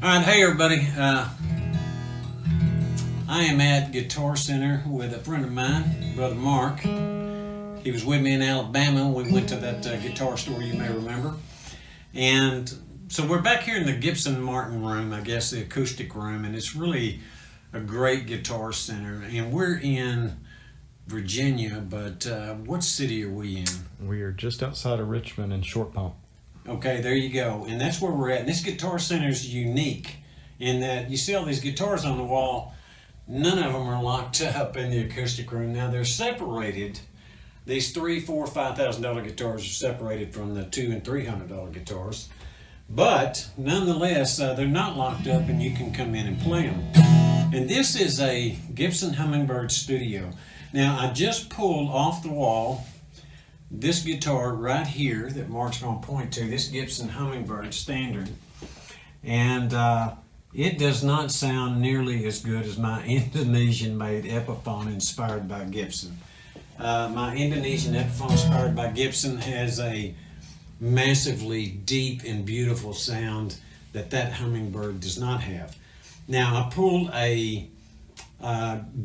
All right, hey everybody. I am at Guitar Center with a friend of mine, Brother Mark. He was with me in Alabama when we went to that guitar store you may remember. And so we're back here in the Gibson Martin room, I guess the acoustic room, and it's really a great guitar center. And we're in Virginia, but what city are we in? We are just outside of Richmond in Short Pump. Okay, there you go. And that's where we're at. And this guitar center is unique in that you see all these guitars on the wall. None of them are locked up in the acoustic room. Now they're separated. These $3,000, $4,000, $5,000 guitars are separated from the $200 and $300 guitars. But nonetheless, they're not locked up and you can come in and play them. And this is a Gibson Hummingbird Studio. Now I just pulled off the wall this guitar right here that Mark's going to point to, this Gibson Hummingbird Standard. And it does not sound nearly as good as my Indonesian-made Epiphone inspired by Gibson. My Indonesian Epiphone inspired by Gibson has a massively deep and beautiful sound that Hummingbird does not have. Now I pulled a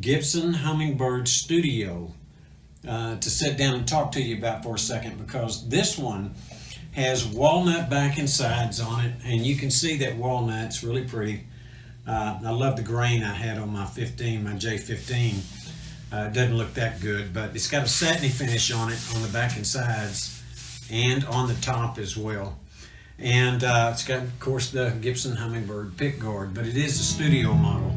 Gibson Hummingbird Studio to sit down and talk to you about for a second, because this one has walnut back and sides on it, and you can see that walnut's really pretty. I love the grain I had on my 15, my J15. It doesn't look that good, but it's got a satiny finish on it on the back and sides and on the top as well. And it's got, of course, the Gibson Hummingbird pickguard, but it is a studio model.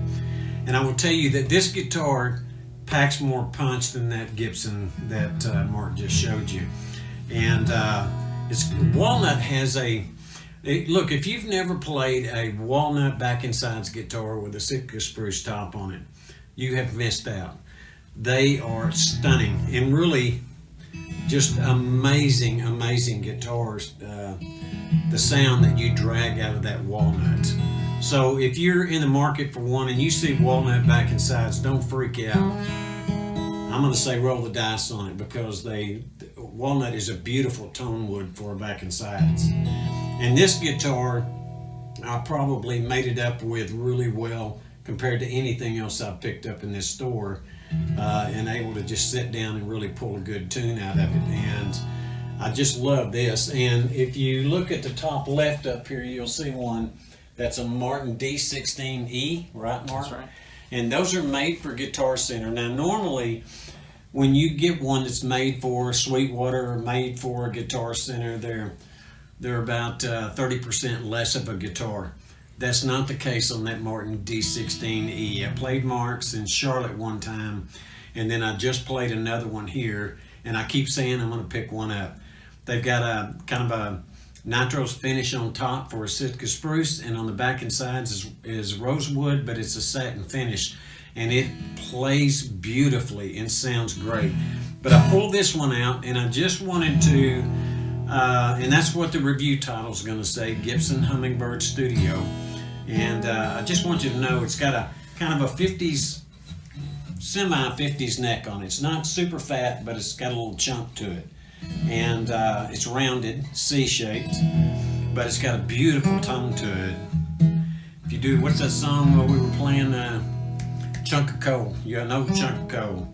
And I will tell you that this guitar packs more punch than that Gibson that Mark just showed you. And Walnut has look, if you've never played a Walnut back and sides guitar with a Sitka spruce top on it, you have missed out. They are stunning and really just amazing, amazing guitars. The sound that you drag out of that Walnut. So if you're in the market for one and you see Walnut back and sides, don't freak out. I'm going to say roll the dice on it, because Walnut is a beautiful tone wood for back and sides. And this guitar, I probably made it up with really well compared to anything else I picked up in this store, and able to just sit down and really pull a good tune out of it. And I just love this. And if you look at the top left up here, you'll see one that's a Martin D16E, right, Mark? That's right. And those are made for Guitar Center. Now, normally, when you get one that's made for Sweetwater or made for a Guitar Center, they're about 30% less of a guitar. That's not the case on that Martin D16E. I played Mark's in Charlotte one time, and then I just played another one here, and I keep saying I'm going to pick one up. They've got a kind of a nitros finish on top for a Sitka spruce, and on the back and sides is rosewood, but it's a satin finish, and it plays beautifully and sounds great. But I pulled this one out, and I just wanted to, and that's what the review title is going to say, Gibson Hummingbird Studio. And I just want you to know it's got a kind of a 50s, semi-50s neck on it. It's not super fat, but it's got a little chunk to it. And it's rounded, C-shaped, but it's got a beautiful tone to it. If you do, what's that song where we were playing, Chunk of Coal? You know Chunk of Coal.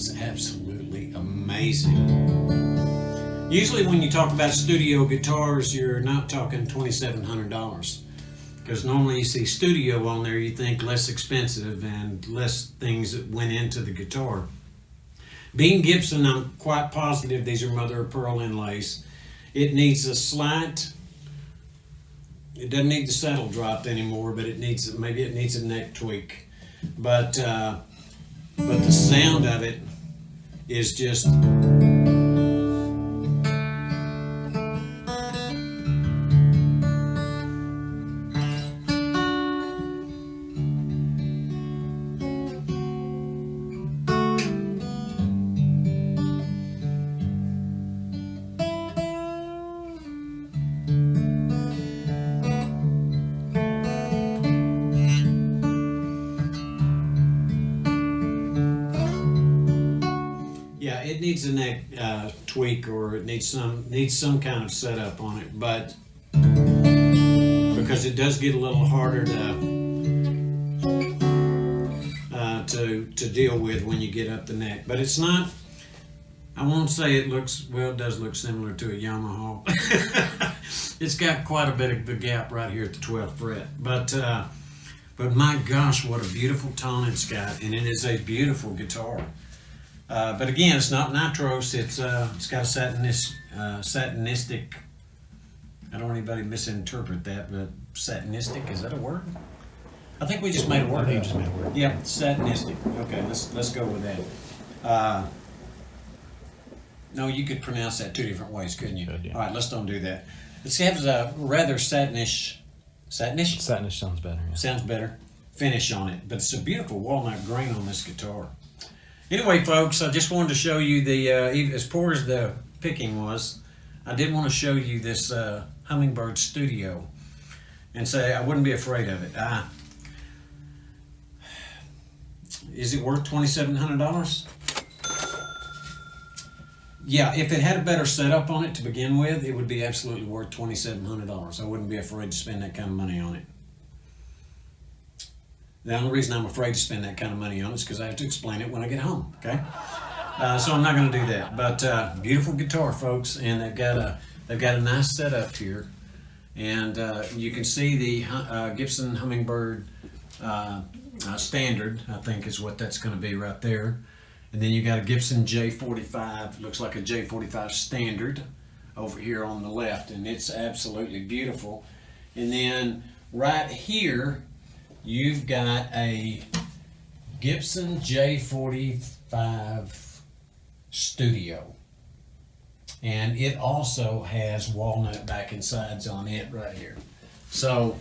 is absolutely amazing. Usually when you talk about studio guitars, you're not talking $2,700. Because normally you see studio on there, you think less expensive and less things that went into the guitar. Being Gibson, I'm quite positive these are mother of pearl inlays. It needs a slight, it doesn't need the saddle dropped anymore, but maybe it needs a neck tweak. But the sound of it is just it needs a neck tweak, or it needs some kind of setup on it, but because it does get a little harder to deal with when you get up the neck. But it's not, I won't say it looks, well, it does look similar to a Yamaha. It's got quite a bit of the gap right here at the 12th fret, but my gosh, what a beautiful tone it's got, and it is a beautiful guitar. But again, it's not nitros. It's got a satinistic. I don't want anybody misinterpret that, but satinistic, is that a word? I think we just made a word. I think you just made a word. Yeah, satinistic. Okay, let's go with that. No, you could pronounce that two different ways, couldn't you? Could, yeah. All right, let's don't do that. It has a rather satinish. Satinish? Satinish sounds better. Yeah. Sounds better. Finish on it, but it's a beautiful walnut grain on this guitar. Anyway, folks, I just wanted to show you the, as poor as the picking was, I did want to show you this Hummingbird Studio and say I wouldn't be afraid of it. Is it worth $2,700? Yeah, if it had a better setup on it to begin with, it would be absolutely worth $2,700. I wouldn't be afraid to spend that kind of money on it. The only reason I'm afraid to spend that kind of money on it is because I have to explain it when I get home, okay? So I'm not going to do that. But beautiful guitar, folks, and they've got a nice setup here. And you can see the Gibson Hummingbird Standard, I think is what that's going to be right there. And then you got a Gibson J45, looks like a J45 Standard over here on the left, and it's absolutely beautiful. And then right here, you've got a Gibson J45 Studio, and it also has walnut backing sides on it right here. So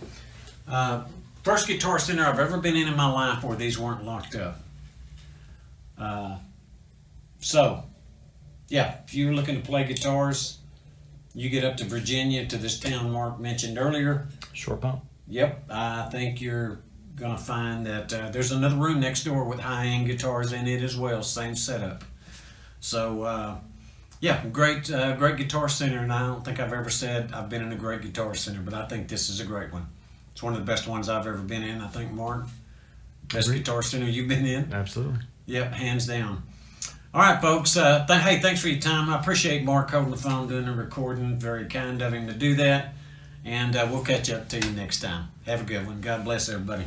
first guitar center I've ever been in my life where these weren't locked up. So yeah, if you're looking to play guitars, you get up to Virginia, to this town Mark mentioned earlier. Short pump. Yep, I think you're gonna find that there's another room next door with high-end guitars in it as well, same setup. So yeah, great guitar center, and I don't think I've ever said I've been in a great guitar center, but I think this is a great one. It's one of the best ones I've ever been in, I think, Mark. Best guitar center you've been in? Absolutely. Yep, hands down. All right, folks, hey, thanks for your time. I appreciate Mark holding the phone, doing the recording. Very kind of him to do that. And we'll catch up to you next time. Have a good one. God bless everybody.